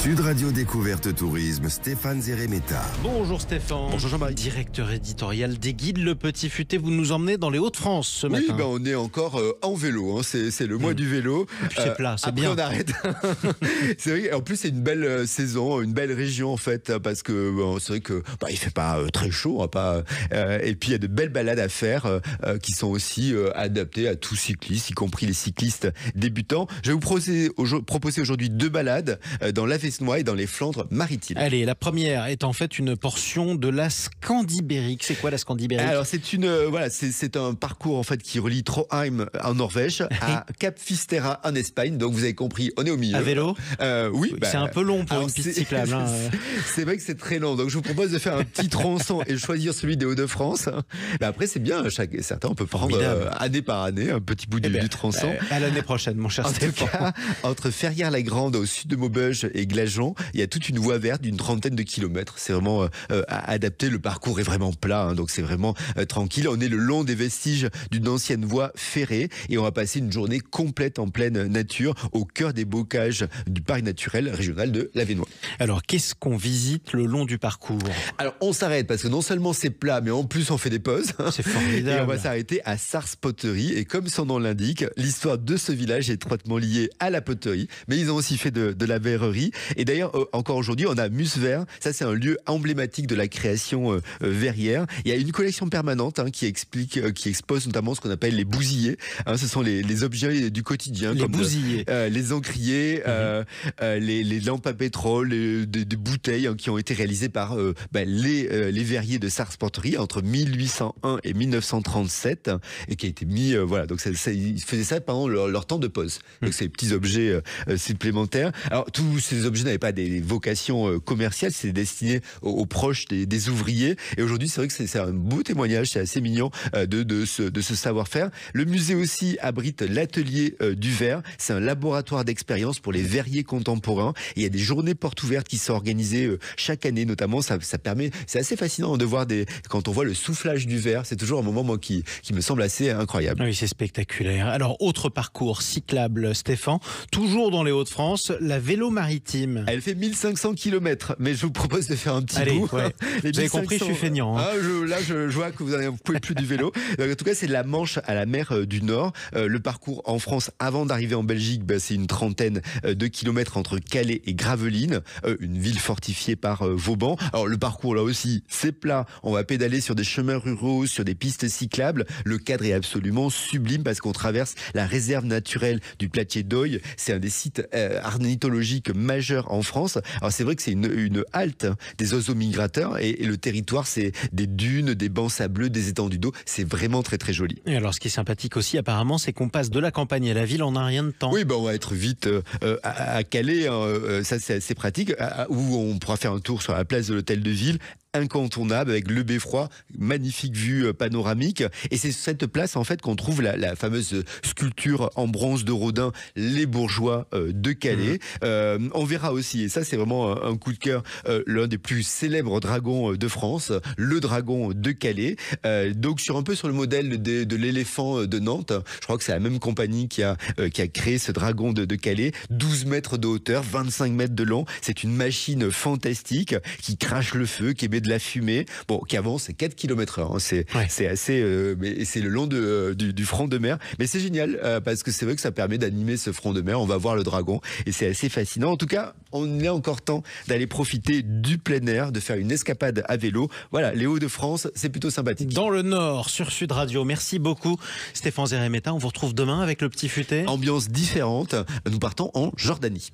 Sud Radio Découverte Tourisme, Stéphane Zeremeta. Bonjour Stéphane. Bonjour Jean-Marie. Directeur éditorial des Guides Le Petit Futé, vous nous emmenez dans les Hauts-de-France ce matin. Oui, on est encore en vélo, hein. C'est le mois du vélo. Et puis c'est plat, c'est après bien. On arrête. C'est vrai, en plus c'est une belle saison, une belle région en fait, parce que c'est vrai que il fait pas très chaud, hein, et puis il y a de belles balades à faire qui sont aussi adaptées à tous cyclistes, y compris les cyclistes débutants. Je vais vous proposer aujourd'hui 2 balades dans l'Avesnois et dans les Flandres maritimes. Allez, la première est en fait une portion de la Scandibérique. C'est quoi la Scandibérique? Alors c'est un parcours en fait qui relie Trondheim en Norvège à Cap Fistera en Espagne. Donc vous avez compris, on est au milieu. À vélo? Oui. C'est un peu long pour une piste cyclable. Hein. C'est vrai que c'est très long. Donc je vous propose de faire un petit tronçon et choisir celui des Hauts-de-France. Mais après c'est bien. Certains on peut prendre année par année un petit bout du tronçon. À l'année prochaine, mon cher Stéphane. En tout cas, entre Ferrières-la-Grande au sud de Maubeuge et Glageon, il y a toute une voie verte d'une 30aine de kilomètres. C'est vraiment adapté. Le parcours est vraiment plat, hein, donc c'est vraiment tranquille. On est le long des vestiges d'une ancienne voie ferrée et on va passer une journée complète en pleine nature au cœur des bocages du parc naturel régional de l'Avesnois. Alors, qu'est-ce qu'on visite le long du parcours? Alors, on s'arrête parce que non seulement c'est plat, mais en plus on fait des pauses. C'est formidable. Et on va s'arrêter à Sars-Poterie. Et comme son nom l'indique, l'histoire de ce village est étroitement liée à la poterie. Mais ils ont aussi fait de la verrerie. Et d'ailleurs, encore aujourd'hui, on a Musver. Ça, c'est un lieu emblématique de la création verrière. Il y a une collection permanente qui expose notamment ce qu'on appelle les bousillés. Ce sont les objets du quotidien. Les comme bousillés. Les encriers, les lampes à pétrole, des bouteilles qui ont été réalisées par les verriers de Sars-Poterie entre 1801 et 1937 et qui a été mis donc ils faisaient ça pendant leur temps de pause. Donc ces petits objets supplémentaires. Alors tous ces objets n'avaient pas des vocations commerciales, c'est destiné aux proches des ouvriers. Et aujourd'hui, c'est vrai que c'est un beau témoignage, c'est assez mignon de ce savoir-faire. Le musée aussi abrite l'atelier du verre. C'est un laboratoire d'expérience pour les verriers contemporains. Et il y a des journées portes ouvertes qui sont organisées chaque année, notamment. Ça permet, c'est assez fascinant de voir quand on voit le soufflage du verre. C'est toujours un moment qui me semble assez incroyable. Oui, c'est spectaculaire. Alors, autre parcours cyclable, Stéphane, toujours dans les Hauts-de-France, la vélo maritime. Elle fait 1500 km, mais je vous propose de faire un petit bout. Ouais. Vous avez compris, je suis feignant. Hein. Je vois que vous n'en pouvez plus du vélo. En tout cas, c'est de la Manche à la mer du Nord. Le parcours en France, avant d'arriver en Belgique, c'est une 30aine de kilomètres entre Calais et Gravelines, une ville fortifiée par Vauban. Alors le parcours là aussi, c'est plat. On va pédaler sur des chemins ruraux, sur des pistes cyclables. Le cadre est absolument sublime parce qu'on traverse la réserve naturelle du Platier d'Oye. C'est un des sites ornithologiques majeurs en France. Alors c'est vrai que c'est une halte des oiseaux migrateurs et le territoire, c'est des dunes, des bancs sableux, des étendues d'eau. C'est vraiment très très joli. Et alors ce qui est sympathique aussi apparemment, c'est qu'on passe de la campagne à la ville en un rien de temps. Oui, on va être vite à Calais. Ça c'est assez pratique. Où on pourra faire un tour sur la place de l'hôtel de ville. Incontournable avec le beffroi, magnifique vue panoramique. Et c'est cette place en fait qu'on trouve la fameuse sculpture en bronze de Rodin, les bourgeois de Calais. On verra aussi, et ça c'est vraiment un coup de cœur, l'un des plus célèbres dragons de France, le dragon de Calais. Donc un peu sur le modèle de l'éléphant de Nantes. Je crois que c'est la même compagnie qui a créé ce dragon de Calais. 12 mètres de hauteur, 25 mètres de long. C'est une machine fantastique qui crache le feu, qui émet de la fumée, qui avance 4 km/h. C'est assez, mais c'est le long du front de mer. Mais c'est génial parce que c'est vrai que ça permet d'animer ce front de mer. On va voir le dragon et c'est assez fascinant. En tout cas, on est encore temps d'aller profiter du plein air, de faire une escapade à vélo. Voilà, les Hauts-de-France, c'est plutôt sympathique. Dans le Nord, sur Sud Radio. Merci beaucoup, Stéphane Zeremeta. On vous retrouve demain avec le Petit Futé. Ambiance différente. Nous partons en Jordanie.